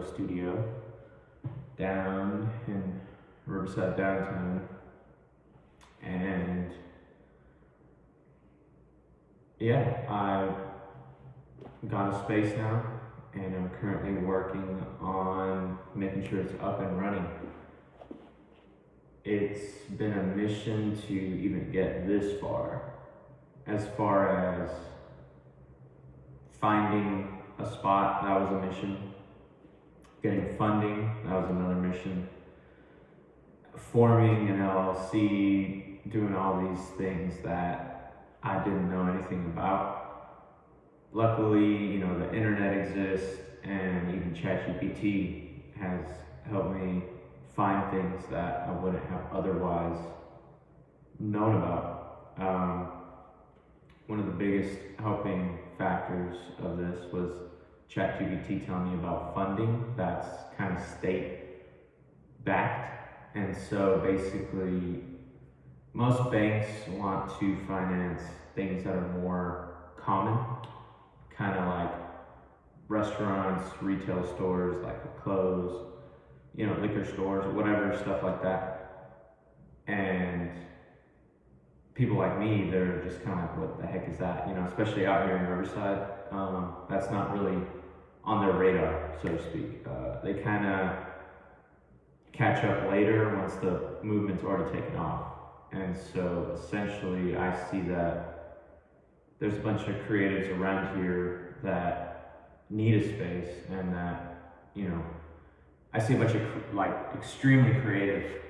logo studio down in Riverside downtown, and yeah, I got a space now, and I'm currently working on making sure it's up and running. It's been a mission to even get this far as finding a spot, that was a mission. Getting funding, that was another mission. Forming an LLC, doing all these things that I didn't know anything about. Luckily, the internet exists, and even ChatGPT has helped me find things that I wouldn't have otherwise known about. One of the biggest helping factors of this was ChatGPT telling me about funding that's kind of state backed. And so basically, most banks want to finance things that are more common, kind of like restaurants, retail stores, like clothes, liquor stores, whatever, stuff like that. And people like me, they're just kind of like, what the heck is that? Especially out here in Riverside, that's not really on their radar, so to speak. They kind of catch up later once the movement's already taken off. And so essentially I see that there's a bunch of creatives around here that need a space, and that, I see a bunch of extremely creative,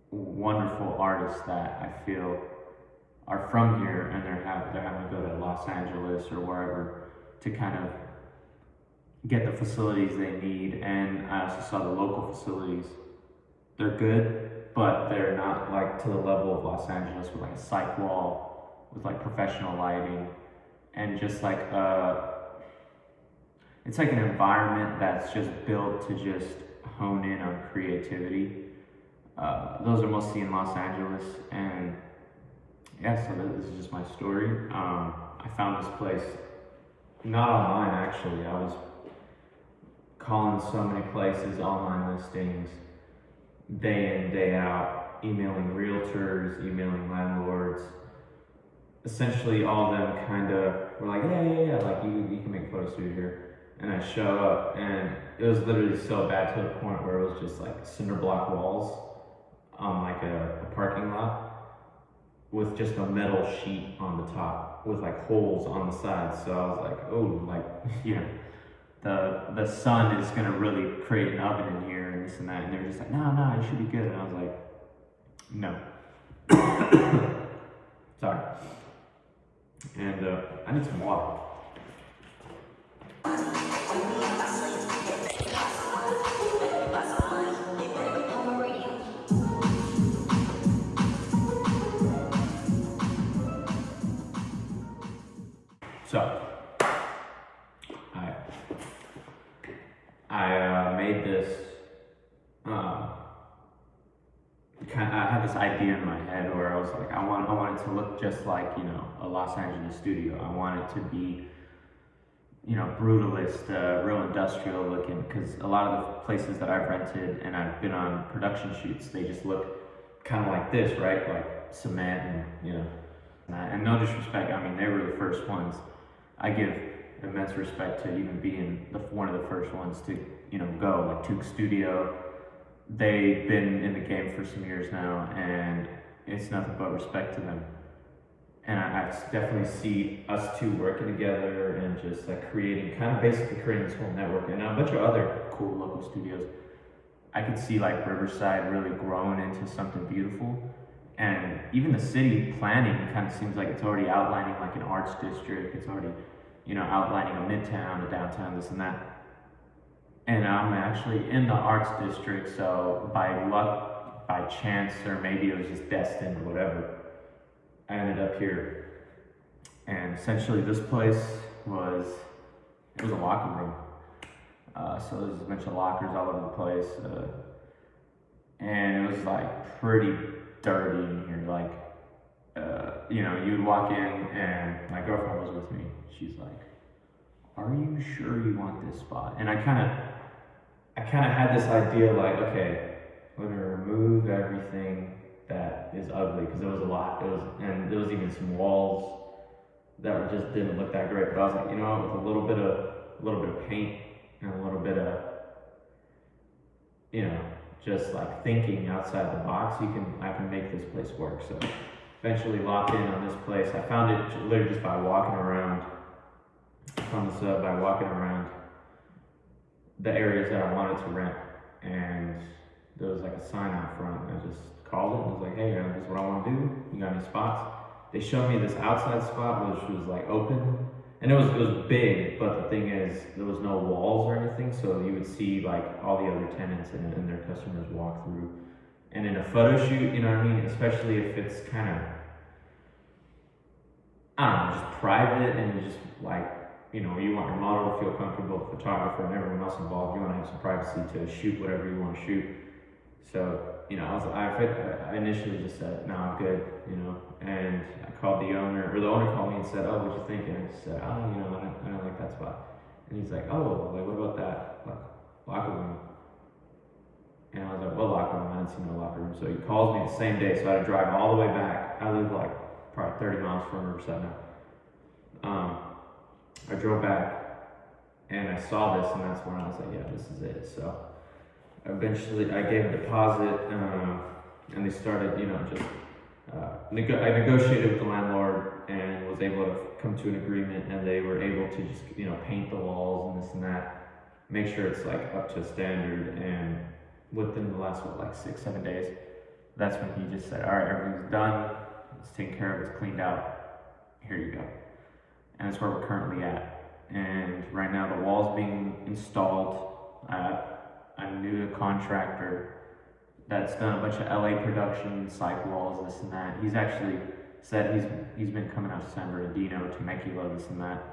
wonderful artists that I feel are from here, and they're having to go to Los Angeles or wherever to kind of get the facilities they need. And I also saw the local facilities. They're good, but they're not like to the level of Los Angeles with like a psych wall, with like professional lighting, and just like it's like an environment that's just built to just hone in on creativity. Those are mostly in Los Angeles, and yeah, so this is just my story. I found this place, not online actually. I was calling so many places, online listings, day in, day out, emailing realtors, emailing landlords. Essentially, all of them kind of were like, yeah, like you can make a photo studio here. And I show up, and it was literally so bad to the point where it was just like cinder block walls on like a parking lot with just a metal sheet on the top with like holes on the sides. So I was like, oh, like, the sun is gonna really create an oven in here and this and that. And they were just like, no, it should be good. And I was like, no. Sorry. And I need some water. So, I made this, I had this idea in my head where I was like, I want it to look just like, a Los Angeles studio. I want it to be, brutalist, real industrial looking, because a lot of the places that I've rented and I've been on production shoots, they just look kind of like this, right? Like cement and, and no disrespect, I mean, they were the first ones. I give immense respect to even being one of the first ones to, go, like Tuke Studio. They've been in the game for some years now, and it's nothing but respect to them. And I definitely see us two working together and just like basically creating this whole network, and a bunch of other cool local studios. I could see like Riverside really growing into something beautiful. And even the city planning kind of seems like it's already outlining like an arts district. It's already, outlining a midtown, a downtown, this and that. And I'm actually in the arts district, so by luck, by chance, or maybe it was just destined or whatever, I ended up here. And essentially this place was a locker room. So there's a bunch of lockers all over the place. And it was like pretty dirty in here. Like, you'd walk in and my girlfriend was with me. She's like, are you sure you want this spot? And I kind of kind of had this idea like, okay, we're gonna remove everything that is ugly, because there was a lot. And there was even some walls that just didn't look that great. But I was like, you know what, with a little bit of paint and a little bit of, you know, just like thinking outside the box, I can make this place work. So eventually locked in on this place. I found it literally just by walking around. I found this by walking around the areas that I wanted to rent, and there was like a sign out front. And I just called it and was like, hey, this is what I want to do. You got any spots? They showed me this outside spot which was like open, and it was big, but the thing is there was no walls or anything, so you would see like all the other tenants and their customers walk through. And in a photo shoot, you know what I mean, especially if it's kind of, I don't know, just private, and just like, you know, you want your model to feel comfortable, the photographer and everyone else involved, you want to have some privacy to shoot whatever you want to shoot. So, you know, I initially just said, no, I'm good, you know, and I called the owner, or the owner called me and said, oh, what you think? And I just said, oh, you know, I don't like that spot. And he's like, oh, like, what about that locker room? And I was like, what locker room? I didn't see no locker room. So he calls me the same day, so I had to drive all the way back. I live like probably 30 miles from Riverside now. I drove back and I saw this, and that's when I was like, yeah, this is it. So eventually I gave a deposit, and they started, you know, just I negotiated with the landlord and was able to come to an agreement, and they were able to just, you know, paint the walls and this and that, make sure it's like up to standard. And within the last, like 6-7 days, that's when he just said, all right, everything's done, it's taken care of, it's cleaned out, here you go. And that's where we're currently at. And right now the wall's being installed. I knew a contractor that's done a bunch of LA production, psych walls, this and that. He's actually said he's been coming out to San Bernardino, Temecula, this and that,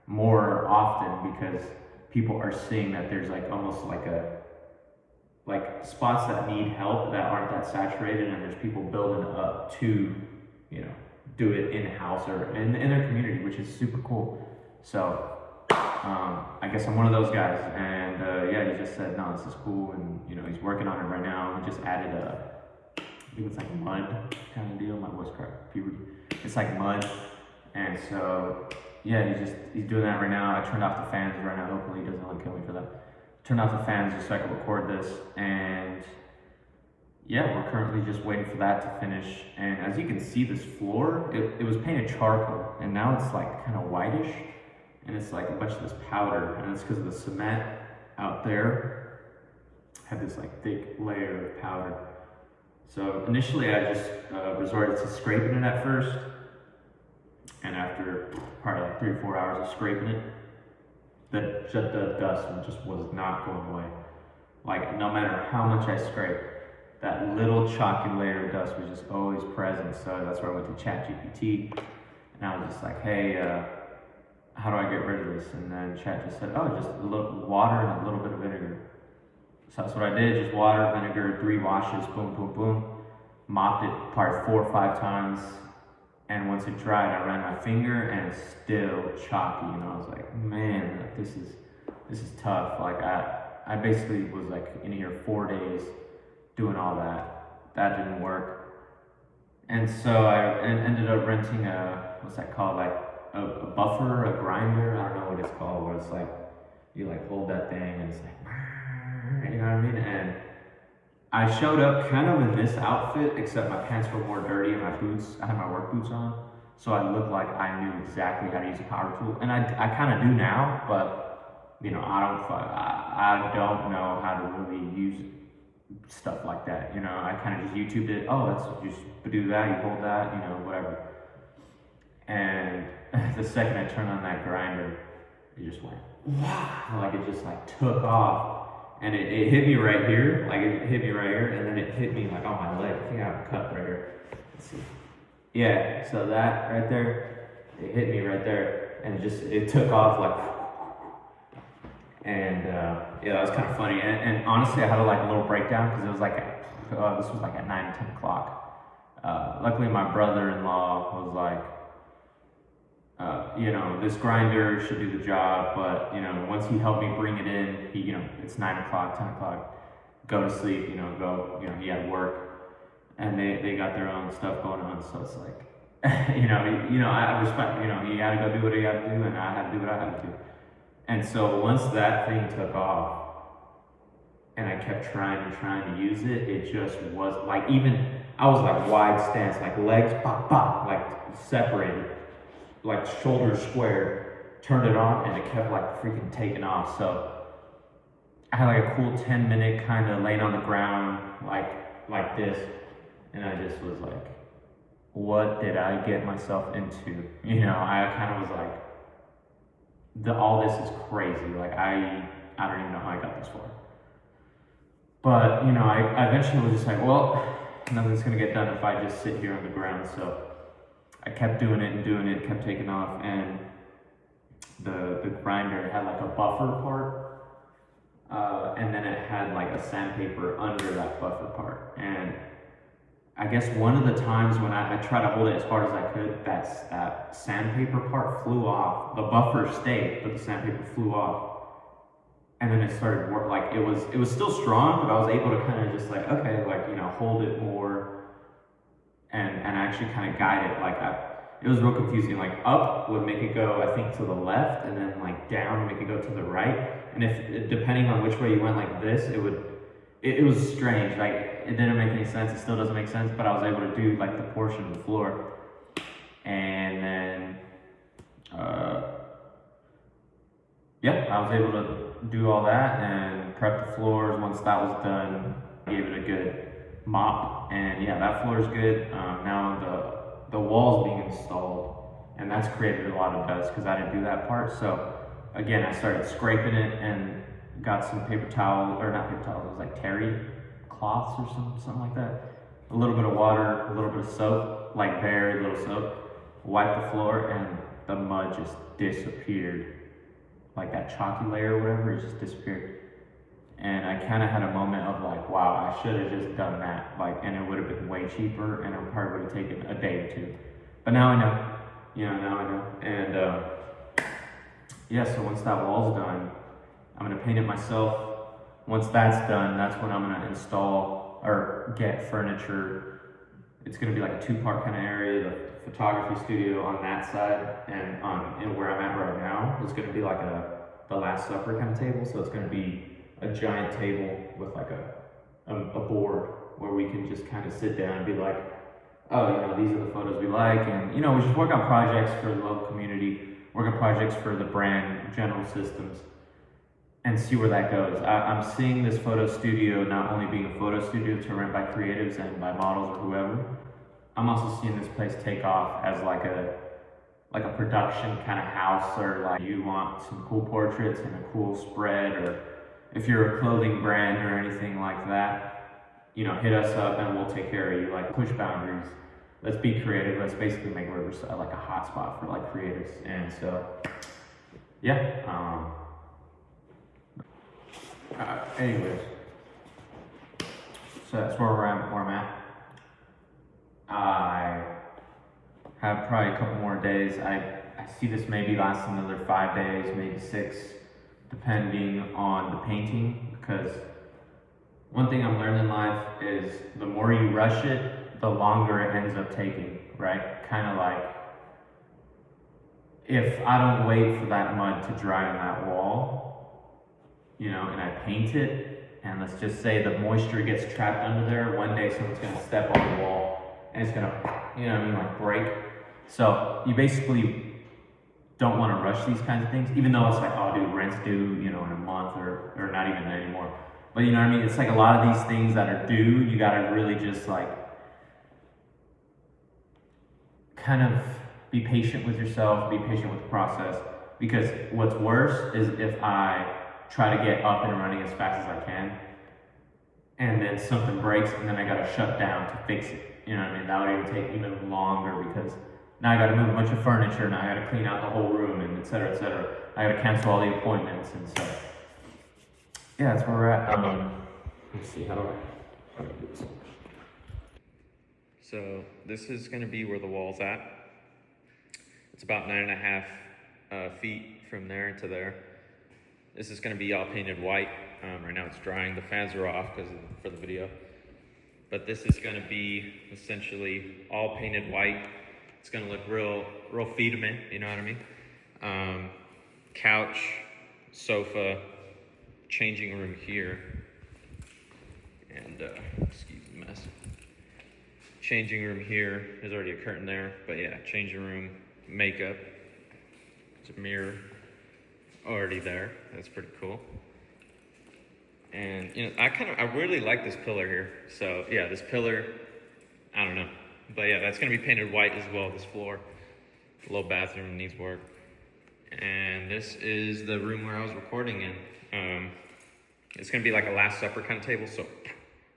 more often, because people are seeing that there's like almost like spots that need help that aren't that saturated, and there's people building up to, you know, do it in-house or in their community, which is super cool. So I guess I'm one of those guys, and yeah, he just said, no, this is cool, and you know, he's working on it right now. He just added I think it's like mud kind of deal. My voice cracked, puberty. It's like mud, and so yeah, he's doing that right now. I turned off the fans right now. Hopefully he doesn't like kill me for that. Turned off the fans just so I can record this, and yeah, we're currently just waiting for that to finish. And as you can see, this floor, it was painted charcoal, and now it's like kind of whitish, and it's like a bunch of this powder, and it's because of the cement out there had this like thick layer of powder. So initially I just resorted to scraping it at first, and after probably like 3 or 4 hours of scraping it, the dust just was not going away. Like, no matter how much I scraped, that little chalky layer of dust was just always present. So that's where I went to ChatGPT, and I was just like, hey, how do I get rid of this? And then Chat just said, oh, just a little water and a little bit of vinegar. So that's what I did, just water, vinegar, 3 washes, boom, boom, boom. Mopped it probably 4 or 5 times. And once it dried, I ran my finger, and it's still chalky. And I was like, man, like, this is tough. Like, I basically was like in here 4 days doing all that. That didn't work. And so I ended up renting what's that called? Like a buffer, a grinder, I don't know what it's called, where it's like, you like hold that thing and it's like, you know what I mean? And I showed up kind of in this outfit, except my pants were more dirty and my boots, I had my work boots on. So I looked like I knew exactly how to use a power tool. And I kind of do now, but you know, I don't know how to really use stuff like that. You know, I kind of just YouTubed it. Oh, that's just do that, you hold that, you know, whatever. And the second I turned on that grinder, it just went, wow, like it just like took off. And it hit me right here, like it hit me right here, and then it hit me like on my leg. I think I have a cut right here. Let's see. Yeah, so that right there, it hit me right there, and it took off like, and yeah, that was kind of funny. And honestly, I had like a little breakdown because it was like, this was like at 9 or 10 o'clock. Luckily, my brother-in-law was like, you know, this grinder should do the job, but, you know, once he helped me bring it in, he, you know, it's 9 o'clock, 10 o'clock, go to sleep, you know, go, you know, he had work, and they got their own stuff going on, so it's like, you know, I respect, you know, he had to go do what he had to do, and I had to do what I had to do. And so once that thing took off, and I kept trying to use it, it just was like, even, I was like wide stance, like legs, pop, pop, like separated, like shoulders squared, turned it on, and it kept like freaking taking off. So I had like a cool 10-minute kind of laying on the ground, like this, and I just was like, what did I get myself into? You know, I kind of was like, all this is crazy. Like I don't even know how I got this far. But, you know, I eventually was just like, well, nothing's gonna get done if I just sit here on the ground. So I kept doing it, kept taking off, and the grinder had like a buffer part, and then it had like a sandpaper under that buffer part. And I guess one of the times when I tried to hold it as hard as I could, that sandpaper part flew off. The buffer stayed, but the sandpaper flew off. And then it started work, like it was still strong, but I was able to kind of just like, okay, like, you know, hold it more and actually kind of guide it. Like it was real confusing. Like up would make it go, I think, to the left, and then like down would make it go to the right. And if depending on which way you went like this, it was strange. Like it didn't make any sense. It still doesn't make sense, but I was able to do like the portion of the floor. And then, yeah, I was able to do all that and prep the floors. Once that was done, I gave it a good mop, and yeah, that floor is good. Now the wall's being installed, and that's created a lot of dust because I didn't do that part. So again, I started scraping it and got some paper towel, or not paper towels, it was like terry cloths or something like that. A little bit of water, a little bit of soap, like very little soap. Wiped the floor, and the mud just disappeared. Like that chalky layer or whatever, it just disappeared. And I kind of had a moment of like, wow, I should have just done that. Like, and it would have been way cheaper, and it probably would have taken a day or two. But now I know, you know, now I know. And yeah, so once that wall's done, I'm gonna paint it myself. Once that's done, that's when I'm gonna install or get furniture. It's gonna be like a 2-part kind of area. The photography studio on that side, and where I'm at right now is gonna be like the Last Supper kind of table. So it's gonna be a giant table with like a board where we can just kind of sit down and be like, oh, you know, these are the photos we like, and you know, we just work on projects for the local community, work on projects for the brand, General Systems, and see where that goes. I'm seeing this photo studio not only being a photo studio to rent by creatives and by models or whoever. I'm also seeing this place take off as like a production kind of house, or like you want some cool portraits and a cool spread, or if you're a clothing brand or anything like that, you know, hit us up and we'll take care of you. Like, push boundaries. Let's be creative. Let's basically make Riverside like a hotspot for like creatives. And so, yeah. Anyways, so that's where I'm at. I have probably a couple more days. I see this maybe last another 5 days, maybe 6, depending on the painting, because one thing I'm learning in life is the more you rush it, the longer it ends up taking, right? Kind of like, if I don't wait for that mud to dry on that wall, you know, and I paint it, and let's just say the moisture gets trapped under there, one day someone's gonna step on the wall, and it's gonna, you know what I mean, like break. So you basically don't want to rush these kinds of things, even though it's like, oh dude, rent's due, you know, in a month or not even anymore. But you know what I mean? It's like a lot of these things that are due, you gotta really just like kind of be patient with yourself, be patient with the process. Because what's worse is if I try to get up and running as fast as I can, and then something breaks, and then I gotta shut down to fix it. You know what I mean? That would even take even longer, because now I gotta move a bunch of furniture, now I gotta clean out the whole room, and et cetera, et cetera. I gotta cancel all the appointments, and so, yeah, that's where we're at. Let's see, how do I do this? So this is gonna be where the wall's at. It's about 9.5 feet from there to there. This is going to be all painted white. Right now it's drying. The fans are off for the video. But this is going to be essentially all painted white. It's going to look real Fiedman, you know what I mean? Couch, sofa, changing room here. And, excuse the mess. Changing room here. There's already a curtain there. But yeah, changing room, makeup. There's a mirror already there. That's pretty cool. And, you know, I really like this pillar here. So, yeah, this pillar, I don't know. But, yeah, that's going to be painted white as well, this floor. The little bathroom needs work. And this is the room where I was recording in. It's going to be like a Last Supper kind of table. So,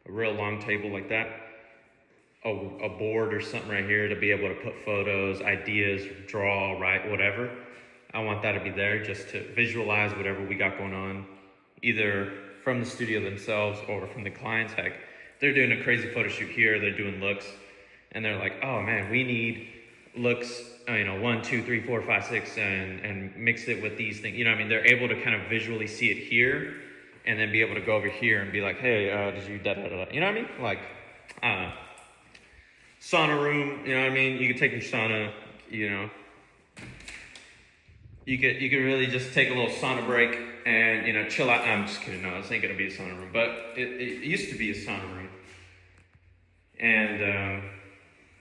a real long table like that. A board or something right here to be able to put photos, ideas, draw, write, whatever. I want that to be there just to visualize whatever we got going on. Either from the studio themselves or from the clients. Heck, they're doing a crazy photo shoot here, they're doing looks, and they're like, oh man, we need looks, 1, 2, 3, 4, 5, 6, and mix it with these things. You know what I mean? They're able to kind of visually see it here, and then be able to go over here and be like, hey, did you da-da-da-da? You know what I mean? Like, sauna room, you know what I mean? You could take your sauna, you know. You could really just take a little sauna break and, you know, chill out. I'm just kidding. No, this ain't going to be a sauna room. But it used to be a sauna room. And,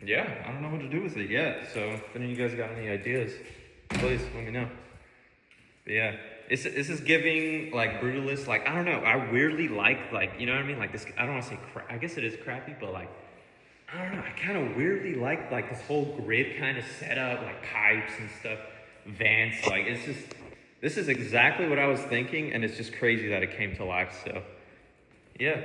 yeah, I don't know what to do with it yet. So if any of you guys got any ideas, please let me know. But, yeah, this is giving, like, brutalist. Like, I don't know. I weirdly like, you know what I mean? Like, this, I don't want to say I guess it is crappy, but, like, I don't know. I kind of weirdly like, this whole grid kind of setup, like pipes and stuff. Vents, like it's just, this is exactly what I was thinking, and it's just crazy that it came to life. So yeah.